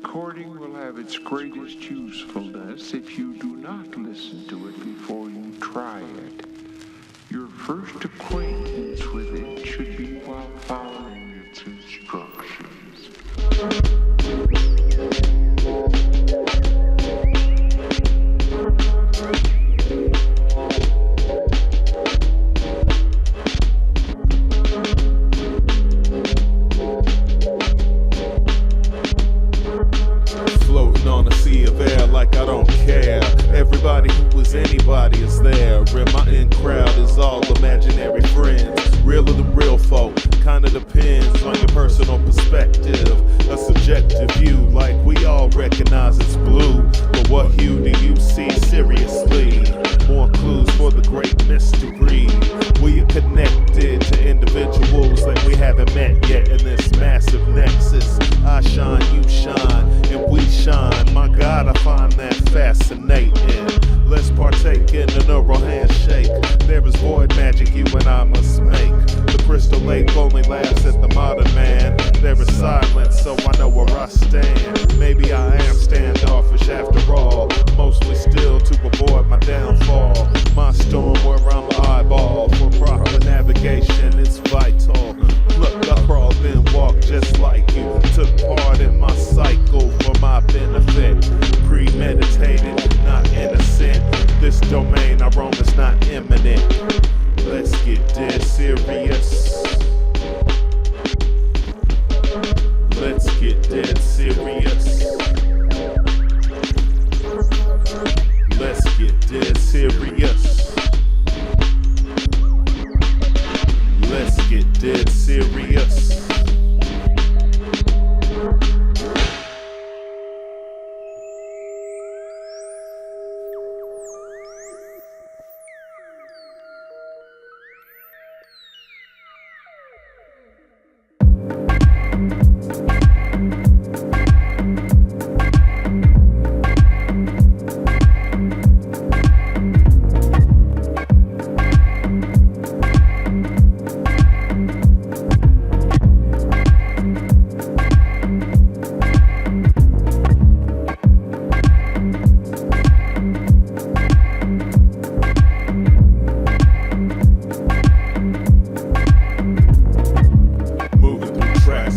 recording will have its greatest usefulness if you do not listen to it before you try it. Your first acquaintance with it should be while following its instructions. Floating on a sea of air like I don't care. Everybody who is anybody is there. And my in crowd is all imaginary friends. Real of the real folk, kinda depends on your personal perspective. A subjective view, like we all recognize it's blue. But what hue do you see seriously? More clues for the great mystery. We are connected to individuals that we haven't met yet in this massive nexus. I shine, you shine, and we shine. My God, I find that fascinating. Let's partake in a neural handshake. There is void magic you and I must make. The crystal lake only laughs at the modern man. There is silence, so I know where I stand. Maybe I am standoffish after all, mostly still to avoid my downfall. My storm where I'm eyeball for proper navigation is vital. Look, I crawled and walked just like you. Took part in my cycle for my benefit. Premeditated, not innocent. This domain I roam is not imminent. Let's get dead serious. Let's get dead serious. Let's get dead serious. Let's get dead serious.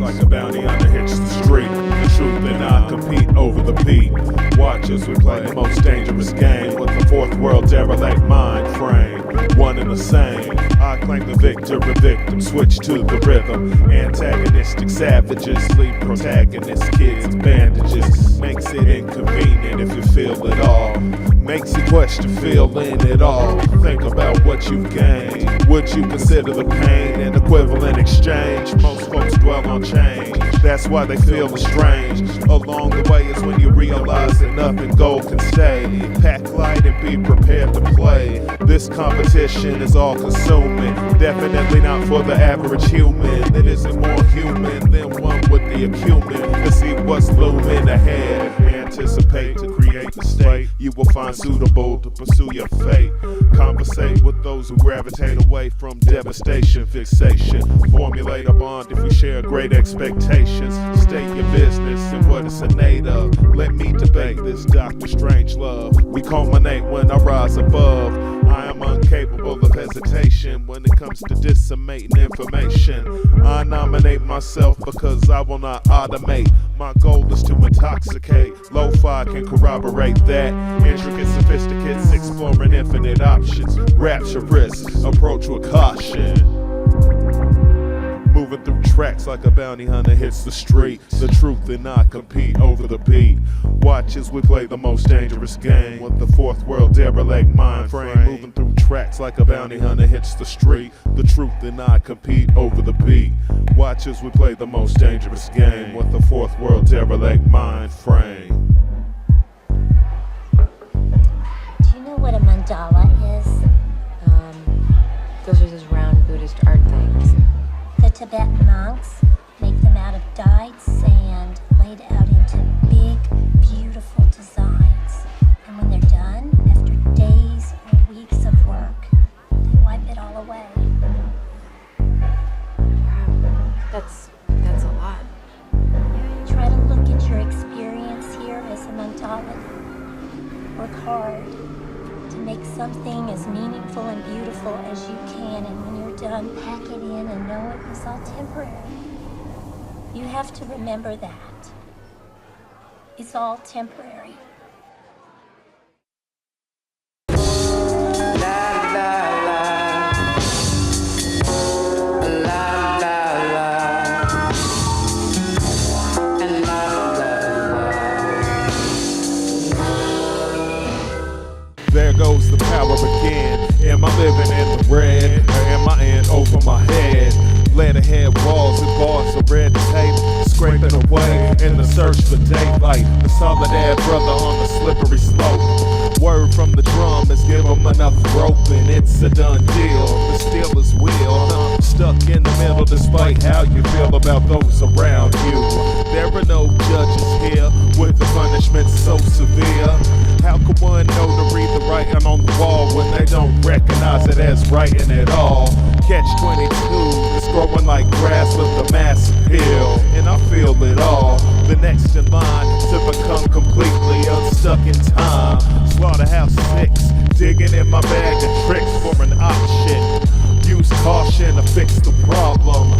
Like a bounty hunter hits the street. The truth and I compete over the beat. Watch as we play the most dangerous game with the fourth world derelict mind frame. One and the same. I claim the victor and victim switch to the rhythm. Antagonistic savages leave protagonist kids bandages. Makes it inconvenient if you feel it all. Makes you question feeling it all. Think about what you've gained. Would you consider the pain an equivalent exchange? Most folks dwell on change. That's why they feel estranged. Along the way is when you realize that nothing gold can stay. Pack light and be prepared to play. This competition is all consuming. Definitely not for the average human. It isn't more human than one with the acumen to see what's looming ahead. Anticipate to create the state you will find suitable to pursue your fate. Conversate with those who gravitate away from devastation, fixation. Formulate a bond if we share great expectations. State your business and what it's innate of. Let me debate this Dr. Strange love. We culminate when I rise above. I am incapable of hesitation when it comes to disseminating information. I nominate myself because I will not automate. My goal is to intoxicate. Lo-fi can corroborate that. Intricate sophisticates exploring infinite options. Rapturous, approach with caution. Moving through tracks like a bounty hunter hits the street. The truth and I compete over the beat. Watch as we play the most dangerous game with the fourth world derelict mind frame. Moving through tracks like a bounty hunter hits the street. The truth and I compete over the beat. Watch as we play the most dangerous game with the fourth world derelict mind frame. Do you know what a mandala is? Those are those round Buddhist art things. The Tibetan monks make them out of dyed sand, laid out into big, beautiful designs. And when they're done, after days or weeks of work, they wipe it all away. Wow, that's a lot. Try to look at your experience Work hard to make something as meaningful and beautiful as you can, and when you're done, pack it in and know it was all temporary. You have to remember that. It's all temporary. There goes the power again. Am I living in the red, or am I in over my head? Letterhead walls and bars of red tape, scraping away in the search for daylight. The solid air brother on the slippery slope. Word from the drum is give 'em enough rope and it's a done deal. The stealer's wheel, stuck in the middle despite how you feel about those around you. There are no judges here with the punishment so severe. How can one know to read the writing on the wall when they don't recognize it as writing at all? Catch 22 is growing like grass with a mass appeal, and I feel it all. The next in line to become completely unstuck in time. Slaughterhouse 6, digging in my bag of tricks for an option. Use caution to fix the problem.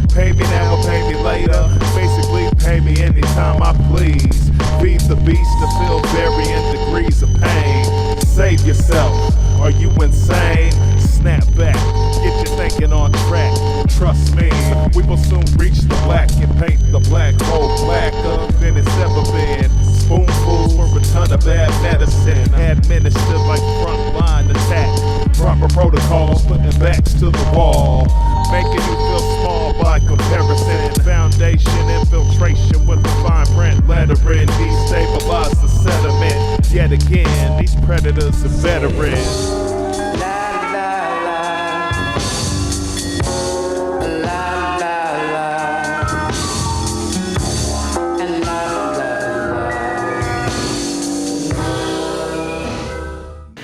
Pay me now or pay me later. Basically, pay me anytime I please. Feed the beast to feel varying degrees of pain. Save yourself. Are you insane? Snap back. Get your thinking on track. Trust me, we will soon reach the black and paint the black hole blacker than it's ever been. Spoonfuls for a ton of bad medicine, administered like frontline attack. Proper protocols, putting backs to the wall, making you feel small by comparison. Foundation infiltration with the fine print lettering, destabilize the sediment. Yet again, these predators are veterans.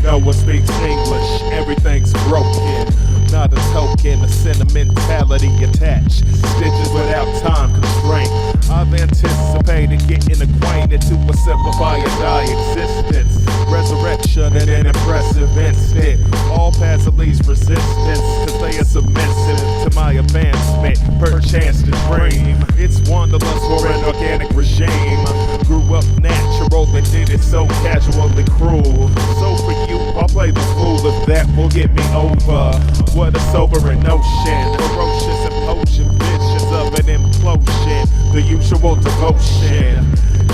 No one speaks English, everything's broken. Not a token, a sentimentality attached. Stitches without time constraint. I've anticipated getting acquainted to a simplified existence. Resurrection in an impressive instant. All paths at least resistance, cause they are submissive to my advancement. Per chance to dream, it's wanderlust for an organic regime. Grew up natural, but did it so casually cruel. So for you, I'll play the fool if that will get me over. What a sobering notion, ferocious and potent visions of an implosion. The usual devotion,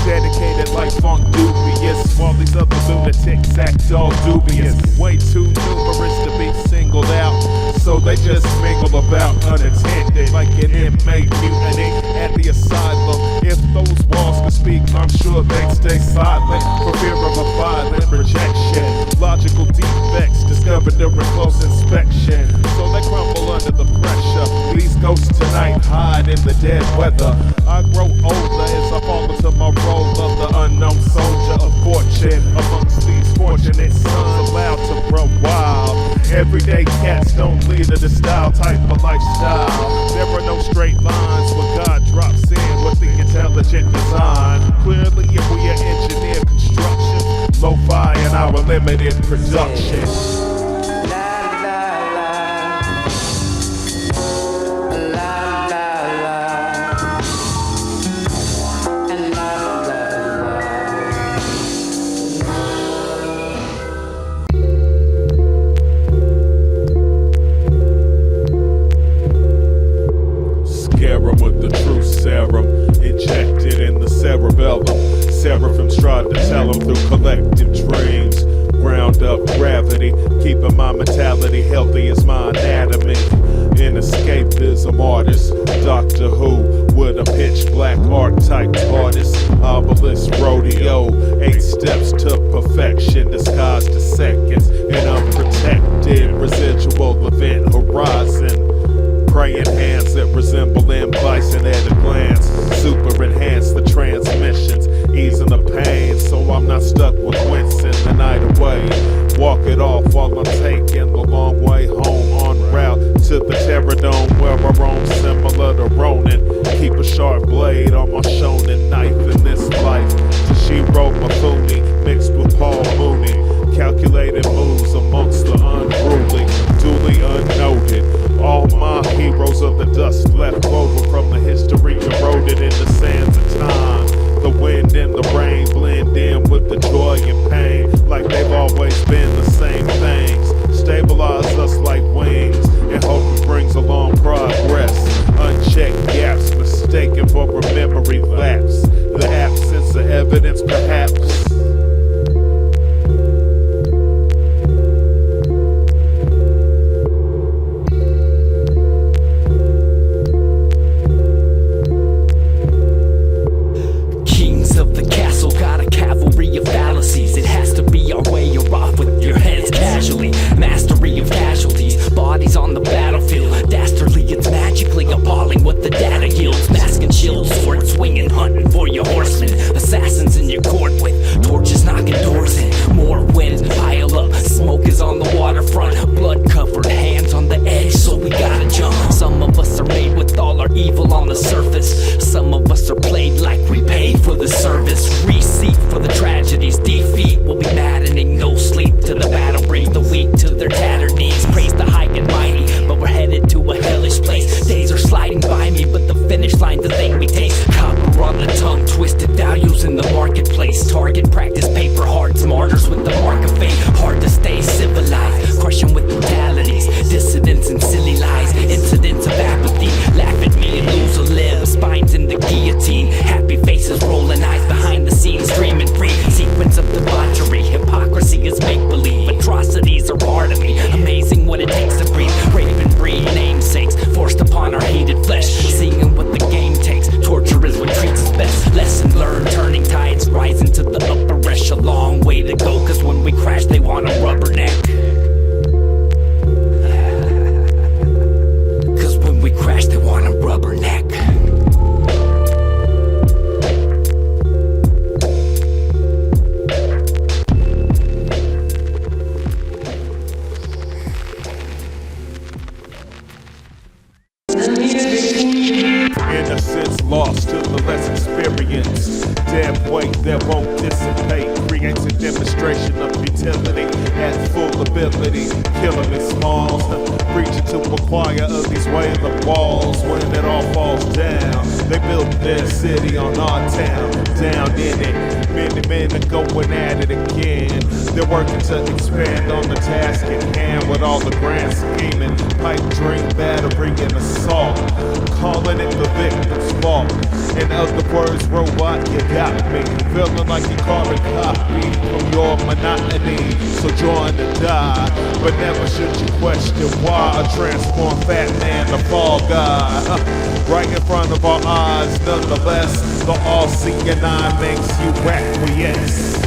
dedicated like funk dubious, while these other lunatics act all dubious. Way too numerous to be singled out, so they just mingle about unattended, like an inmate mutiny at the asylum. If those walls could speak, I'm sure they'd stay silent for fear of a violent rejection. Logical defects discovered during close inspection, so they crumble under the pressure. These ghosts tonight hide in the dead weather. I grow older as I fall into my role of the unknown soldier of fortune. Amongst these fortunate sons allowed to run wild. Everyday cats don't lead to the style type of lifestyle. There are no straight lines when God drops in with the intelligent design. Clearly, if we are engineer construction, lo-fi in our limited production. With the true serum injected in the cerebellum. Seraphims tried to tell them through collective dreams. Ground up gravity, keeping my mentality healthy as my anatomy. An escapism artist, Doctor Who with a pitch black archetype artist. Obelisk rodeo, 8 steps to perfection, disguised as seconds. An unprotected residual event horizon. Praying hands that resemble M. Bison at a glance. Super enhance the transmissions, easing the pain, so I'm not stuck with wincing the night away. Walk it off while I'm taking the long way home en route to the Terror Dome, where I roam similar to Ronin. Keep a sharp blade blade on my shonen knife in this life. Till she wrote my Fumi mixed with Paul Mooney. Calculated moves amongst the unruly, duly unnoted. All my heroes of the dust left over from the history eroded in the sands of time. The wind and the rain blend in with the joy and pain, like they've always been the same things. Stabilize us like wings, and hope it brings along progress. Unchecked gaps, mistaken for a memory lapse. The absence of evidence, perhaps. On the battlefield, dastardly, it's magically appalling what the data yields. Mask and shield, sword swinging, hunting for your horsemen. Assassins in your court with torches knocking doors in. More winds pile up, smoke is on the waterfront. Blood covered, hands on the edge, so we gotta jump. Some of us are made with all our evil on the surface. Some of us are played like we paid for the service. Receipt for the tragedies, defeat will be maddening. No sleep to the battle, bring the weak to their tattered knees. Praise the high and mighty, but we're headed to a hellish place. Days are sliding by me, but the finish line's the thing we taste. Copper on the tongue, twisted values in the marketplace. Target practice, paper hearts, martyrs with the mark of fate. Hard to stay civilized, crushing with brutalities. Dissidents and silly lies, incidents of apathy. Laugh at me and lose a limb, spines in the guillotine. Happy faces, rolling eyes behind the scenes, streaming free. Sequence of debauchery, hypocrisy is make-believe. Atrocities are part of me, amazing what it takes to breathe. Raven breed namesakes, forced upon our heated flesh. Seeing what the game takes, torture is what treats us best. Lesson learned, turning tides, rising to the upper echelon. Way to go, cause when we crash they want a rubberneck. Cause when we crash they want a rubberneck. Innocence lost to the less experienced. Dead weight that won't dissipate creates a demonstration of futility at full ability. Killing me smalls, preaching to a choir of these wailing walls. When it all falls down, they built their city on our town. Down in it, many men are going at it again. They're working to expand on the task at hand with all the grand scheming, pipe dream, battery, and assault. Calling it the victim's fault. In other words, robot, you got me. Feeling like you carbon copy from your monotony. So join the die, but never should you question why a transformed fat man, the fall guy. Right in front of our eyes, nonetheless, the all-seeing eye makes you acquiesce.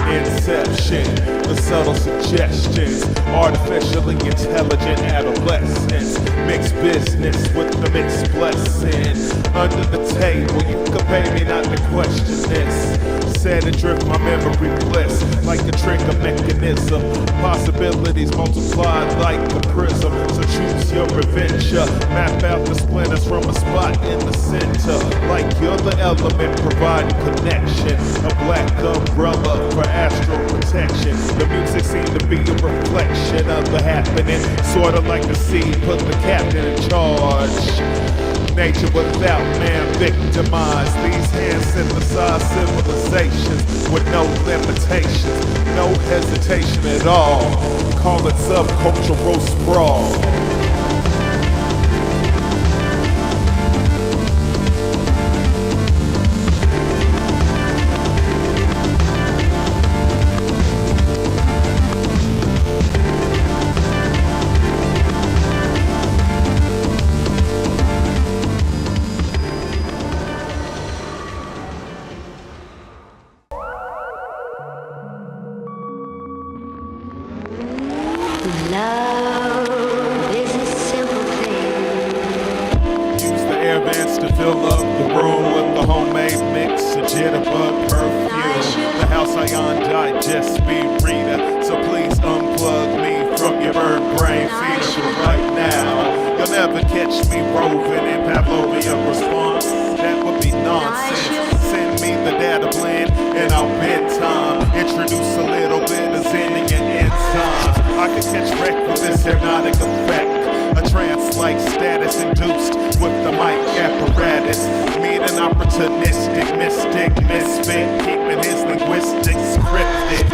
Inception, the subtle suggestions, artificially intelligent adolescence, mixed business with the mixed blessing. Under the table, you can pay me not to question this. Set adrift my memory bliss like a trigger mechanism. Possibilities multiplied like a prism. So choose your adventure. Map out the splinters from a spot in the center. Like you're the element providing connection. A black umbrella for astral protection. The music seemed to be a reflection of the happening. Sorta like the sea put the captain in charge. Nature without man victimized. These hands synthesize civilizations with no limitations, no hesitation at all. Call it subcultural sprawl. Love is ever catch me roving in Pavlovian response. That would be nonsense. Send me the data plan and I'll bedtime. Introduce a little bit of Zen in your enzymes. I can catch wreck with this hypnotic effect. A trance-like status induced with the mic apparatus. Mean an opportunistic mystic misfit, keeping his linguistics scripted.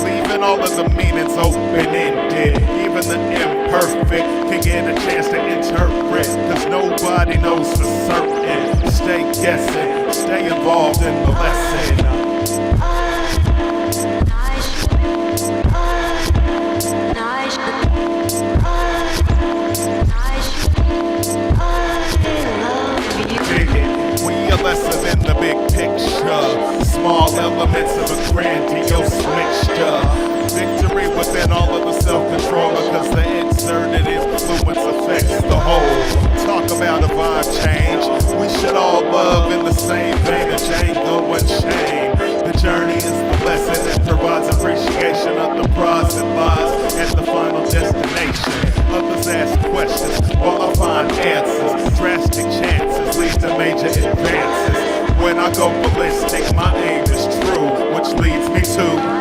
Leaving all of the meanings open-ended. Even the imperfect can get a chance to interpret. Cause nobody knows for certain. Stay guessing, stay involved in the lesson. Lesser than the big picture, small elements of a grandiose mixture. Victory within all of the self-control, because the exerted influence affects the whole. Talk about a vibe change, we should all love in the same vein of Django Unchained. The journey is the lesson that provides appreciation of the prize that lies at the final destination. Others ask questions while I find answers. Drastic chances lead to major advances. When I go ballistic, my aim is true, which leads me to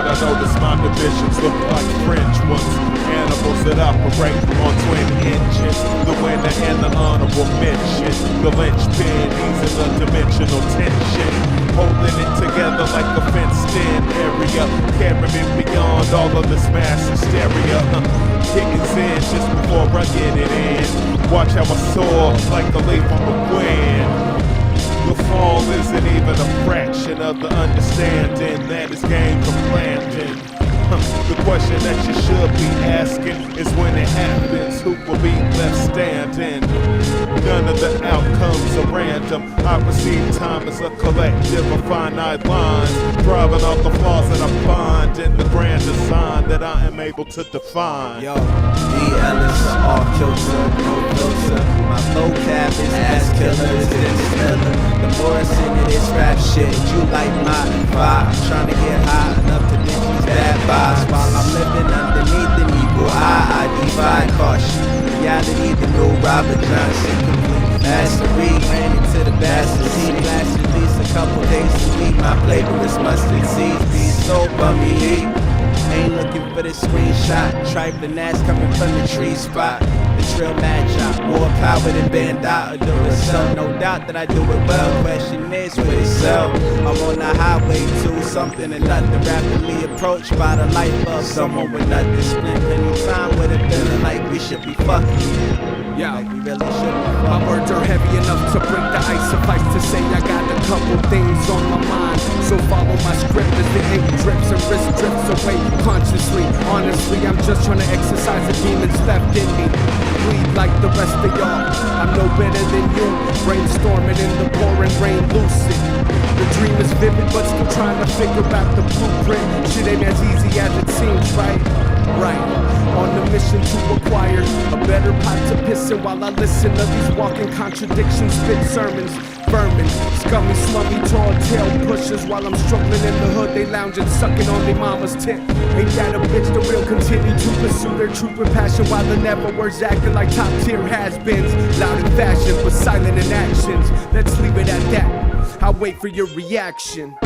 I notice my divisions look like fringe ones. Animals that operate on twin engines. The winner and the honorable mention. The linchpin easing the dimensional tension. Holding it together like a fenced-in area. Carrying beyond all of this mass hysteria. Kicking's in just before I get it in. Watch how I soar like a leaf on the wind. The fall isn't even a fraction of the understanding that is gained from planting. The question that you should be asking is when it happens, who will be left standing? None of the outcomes are random. I perceive time as a collective of finite lines, driving out the flaws that I find in the grand design that I am able to define. Yo, D.L.is off kilter, no filter. My vocab is ass killers, this miller. The more I sing to this rap shit, you like my vibe. I'm trying to get high enough to ditch these bad vibes while I'm living underneath an equal eye. I divide caution. Reality, the new Robert Johnson. Complete mastery, ran into the bastard. He lasted at least a couple days a week. My flavor is mustard seeds, be so bummy heat. Ain't looking for the screenshot. Trifling ass coming from the tree spot. The trail match more power than Bandai or Duracell. No doubt that I do it well. Question is where they sell. I'm on the highway to something and nothing. Rapidly approached by the life of someone with nothing. Spent any time with it, feeling like we should be fucking. Yeah, like we really should be fucking. my words are heavy enough to break the ice. Suffice to say I got a couple things on my mind. So follow my script as the ink drips and wrist drifts away consciously. Honestly, I'm just trying to exercise the demons left in me. Bleed like the rest of y'all. I'm no better than you. Brainstorming in the pouring rain, lucid. The dream is vivid, but still trying to figure out the blueprint. Shit ain't as easy as it seems, right? Right. On the mission to acquire a better pot to piss in while I listen to these walking contradictions, spit sermons, vermin, scummy, slummy, tall tail pushers. While I'm struggling in the hood, they lounging, sucking on their mama's tit. Ain't that a bitch? The real continue to pursue their truth with passion while the never words acting like top tier has-beens. Loud in fashion, but silent in actions. Let's leave it at that. I'll wait for your reaction.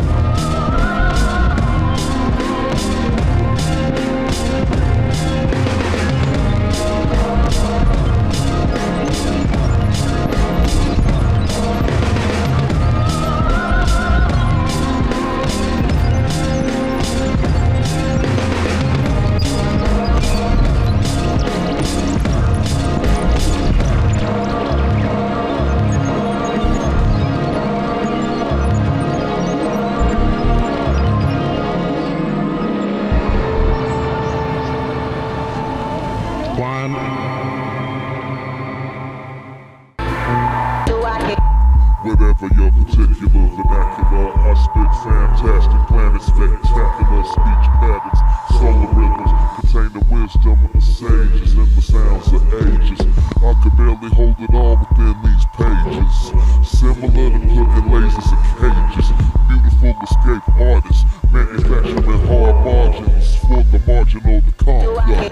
Whatever your particular vernacular, I spit fantastic, planet spectacular speech patterns, solar rhythms, contain the wisdom of the sages and the sounds of ages. I could barely hold it all within these pages, similar to putting lasers in cages. Beautiful escape artists, manufacturing hard margins for the marginal to conquer.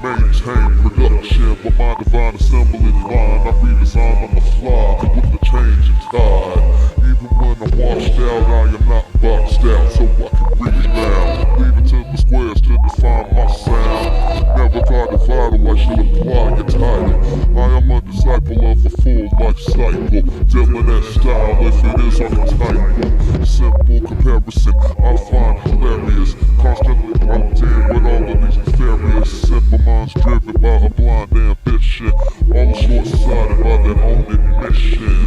Maintain production, but my divine assembly line I redesign on the fly with the changing tide. Even when I'm washed out, I am not boxed out, so I can breathe now. Leave it to the squares to define my sound. Never got it vital, I should apply your title. I am a disciple of a full life cycle, dealing that style if it is archetypal. Simple comparison, I find hilarious. Constantly plugged in with all of these nefarious simple minds driven by a blind ambition. All short-sighted by their own admission.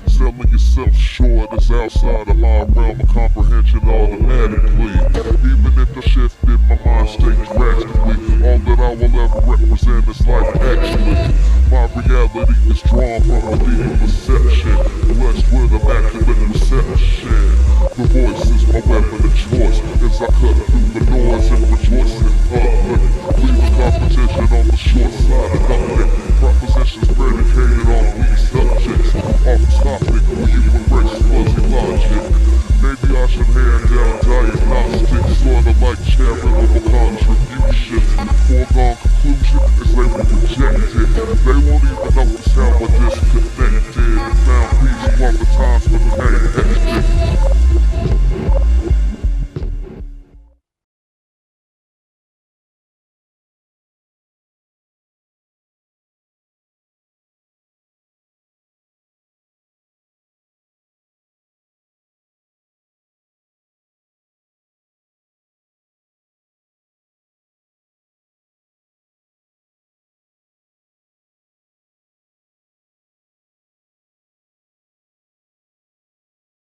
Selling yourself short is outside of my realm of comprehension automatically. Even if I shifted my mind state drastically, all that I will ever represent is life actually. My reality is drawn from a deep perception, blessed with immaculate reception. The voice is my weapon of choice as I cut through the noise and rejoice in public. Leaving competition on the short side of nothing. Propositions predicated on these subjects. Off topic, we embrace fuzzy logic. Maybe I should hand down diagnostics, sorta like charitable contributions. Foregone conclusion is they will reject it. They won't even notice how we're disconnected and found peace while the times